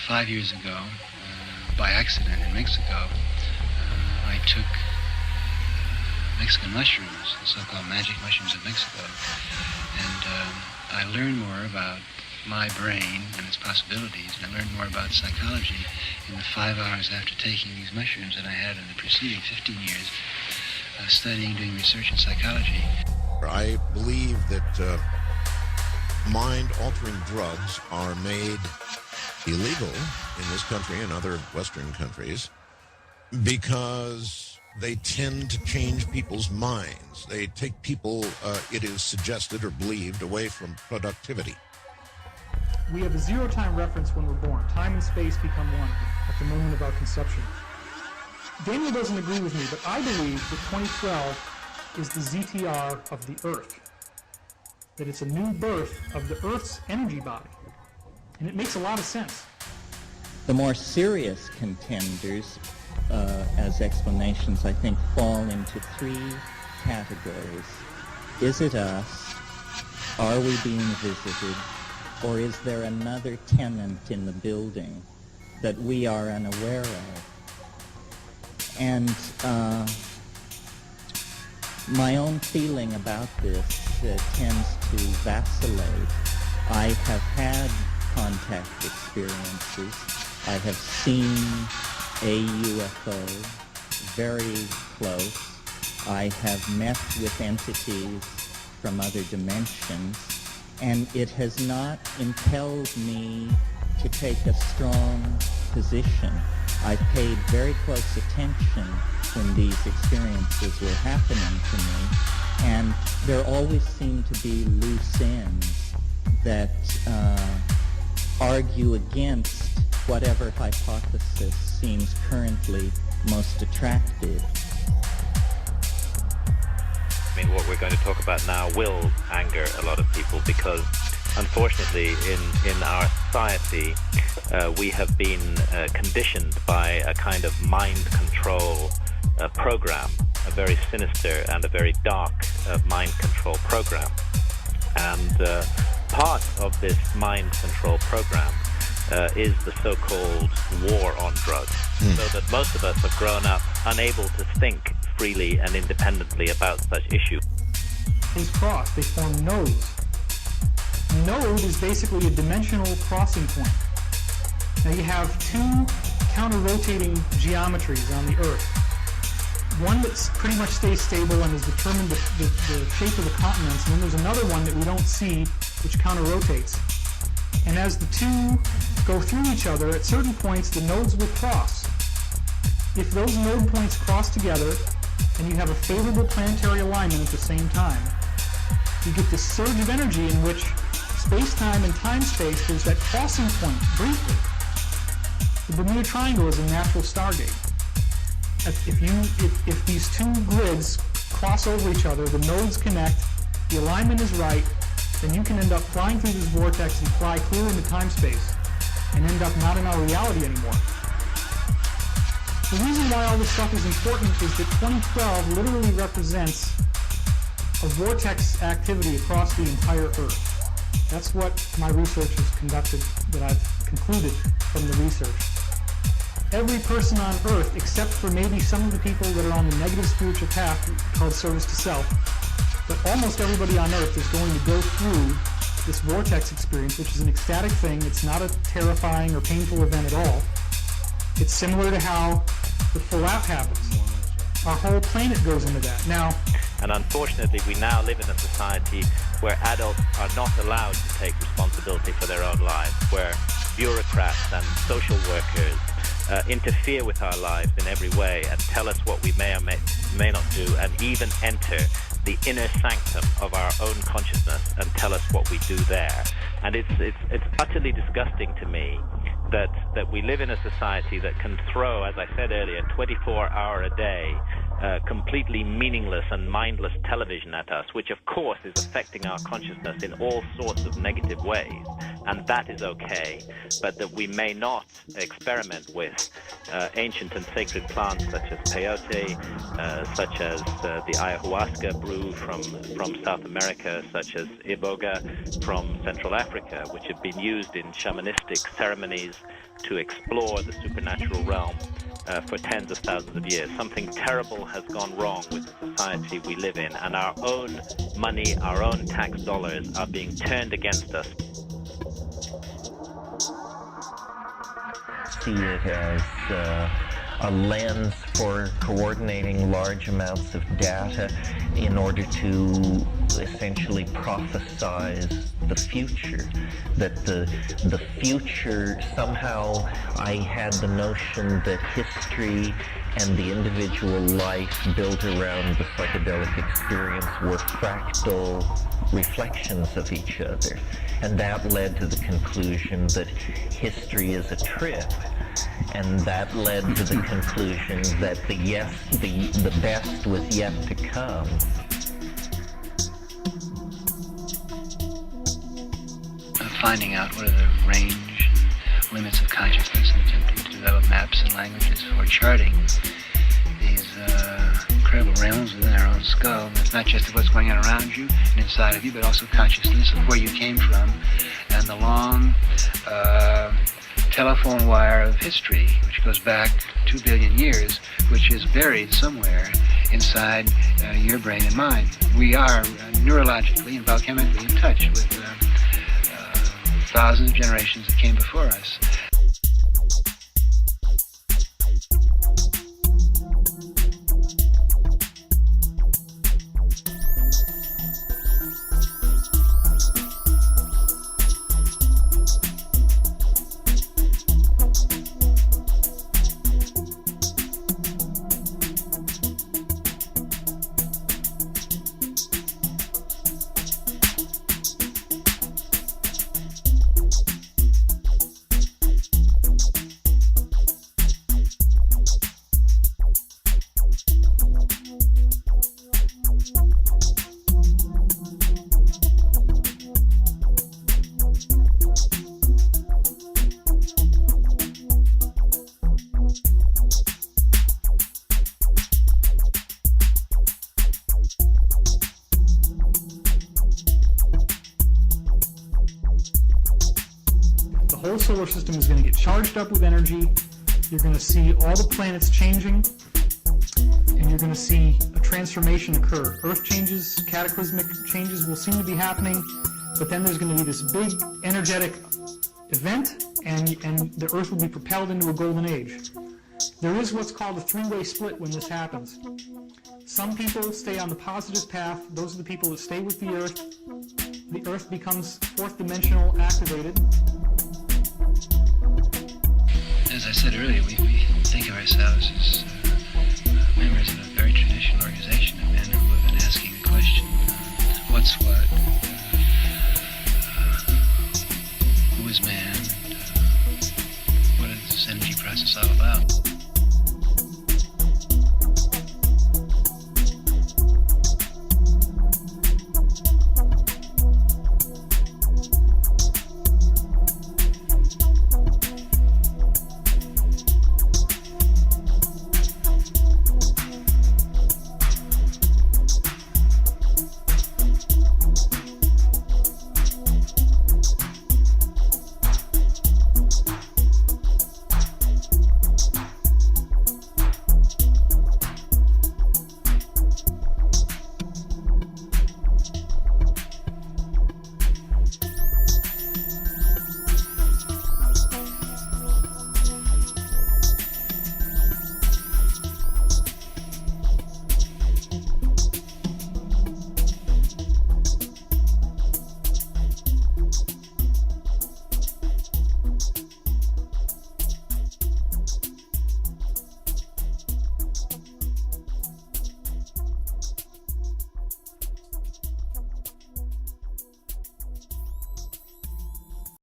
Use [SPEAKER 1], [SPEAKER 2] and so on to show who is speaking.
[SPEAKER 1] 5 years ago, by accident in Mexico, I took Mexican mushrooms, the so-called magic mushrooms of Mexico, and I learned more about my brain and its possibilities, and I learned more about psychology in the 5 hours after taking these mushrooms than I had in the preceding 15 years studying, doing research in psychology.
[SPEAKER 2] I believe that mind-altering drugs are made illegal in this country and other Western countries because they tend to change people's minds. They take people, it is suggested or believed, away from productivity.
[SPEAKER 3] We have a zero-time reference when we're born. Time and space become one at the moment of our conception. Daniel doesn't agree with me, but I believe that 2012 is the ZTR of the Earth. That it's a new birth of the Earth's energy body. And it makes a lot of sense.
[SPEAKER 4] The more serious contenders as explanations, I think, fall into three categories. Is it us? Are we being visited? Or is there another tenant in the building that we are unaware of? And my own feeling about this tends to vacillate. I have had contact experiences. I have seen a UFO very close. I have met with entities from other dimensions, and it has not impelled me to take a strong position. I paid very close attention when these experiences were happening to me, and there always seem to be loose ends that argue against whatever hypothesis seems currently most attractive.
[SPEAKER 5] I mean, what we're going to talk about now will anger a lot of people because, unfortunately, in our society, we have been conditioned by a kind of mind control program, a very sinister and a very dark mind control program. And part of this mind control program is the so-called war on drugs, so that most of us have grown up unable to think freely and independently about such issues.
[SPEAKER 3] Things cross, they form nodes. Node is basically a dimensional crossing point. Now you have two counter-rotating geometries on the Earth. One that pretty much stays stable and has determined the shape of the continents, and then there's another one that we don't see, which counter-rotates. And as the two go through each other, at certain points the nodes will cross. If those node points cross together, and you have a favorable planetary alignment at the same time, you get this surge of energy in which space-time and time-space, there's that crossing point, briefly. The Bermuda Triangle is a natural stargate. If these two grids cross over each other, the nodes connect, the alignment is right, then you can end up flying through this vortex and fly clear into time-space and end up not in our reality anymore. The reason why all this stuff is important is that 2012 literally represents a vortex activity across the entire Earth. That's what my research has conducted, that I've concluded from the research. Every person on Earth, except for maybe some of the people that are on the negative spiritual path called service to self, but almost everybody on Earth is going to go through this vortex experience, which is an ecstatic thing. It's not a terrifying or painful event at all. It's similar to how the fallout happens. Our whole planet goes into that. Now,
[SPEAKER 5] and unfortunately, we now live in a society where adults are not allowed to take responsibility for their own lives, where bureaucrats and social workers interfere with our lives in every way and tell us what we may or may not do, and even enter the inner sanctum of our own consciousness and tell us what we do there. And it's utterly disgusting to me that we live in a society that can throw, as I said earlier, 24-hour a day, completely meaningless and mindless television at us, which of course is affecting our consciousness in all sorts of negative ways. And that is okay, but that we may not experiment with ancient and sacred plants such as peyote, such as the ayahuasca brew from South America, such as iboga from Central Africa, which have been used in shamanistic ceremonies to explore the supernatural realm for tens of thousands of years. Something terrible has gone wrong with the society we live in, and our own money, our own tax dollars are being turned against us.
[SPEAKER 6] See it as a lens for coordinating large amounts of data in order to essentially prophesize the future. That the future, somehow I had the notion that history and the individual life built around the psychedelic experience were fractal reflections of each other. And that led to the conclusion that history is a trip. And that led to the conclusion that the best was yet to come.
[SPEAKER 1] Finding out what are the range and limits of consciousness and attempting to develop maps and languages for charting these incredible realms within our own skull. It's not just of what's going on around you and inside of you, but also consciousness of where you came from and the long telephone wire of history, which goes back 2 billion years, which is buried somewhere inside your brain and mine. We are neurologically and biochemically in touch with thousands of generations that came before us.
[SPEAKER 3] The whole solar system is going to get charged up with energy. You're going to see all the planets changing, and you're going to see a transformation occur. Earth changes, cataclysmic changes will seem to be happening, but then there's going to be this big energetic event, and the Earth will be propelled into a golden age. There is what's called a three-way split when this happens. Some people stay on the positive path. Those are the people that stay with the Earth. The Earth becomes fourth-dimensional activated.
[SPEAKER 1] As I said earlier, we think of ourselves as members of a very traditional organization of men who have been asking the question, what's what, who is man, what is this energy process all about?